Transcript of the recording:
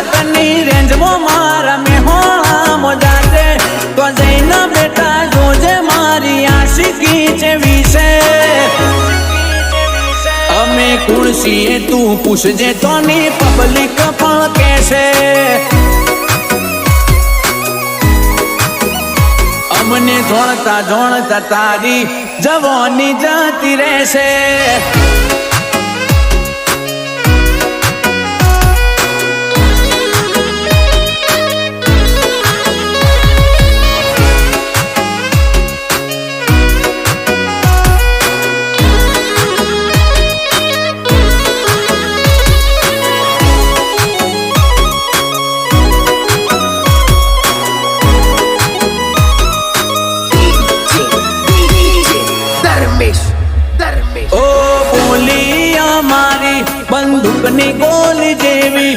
ગુજરાતની રેન્જમાં મારા મેહોણા મોજાતે તો જઈને બેટા જોજે મારી આશિકી છે વિશે અમે કુણસીએ તું પૂછજે તો ની પબ્લિક પણ કહેશે અમને જોણતા જોણતા તારી જવાની જતી રહેશે ઓ બોલી અમારી બંદૂકની ગોલી જેવી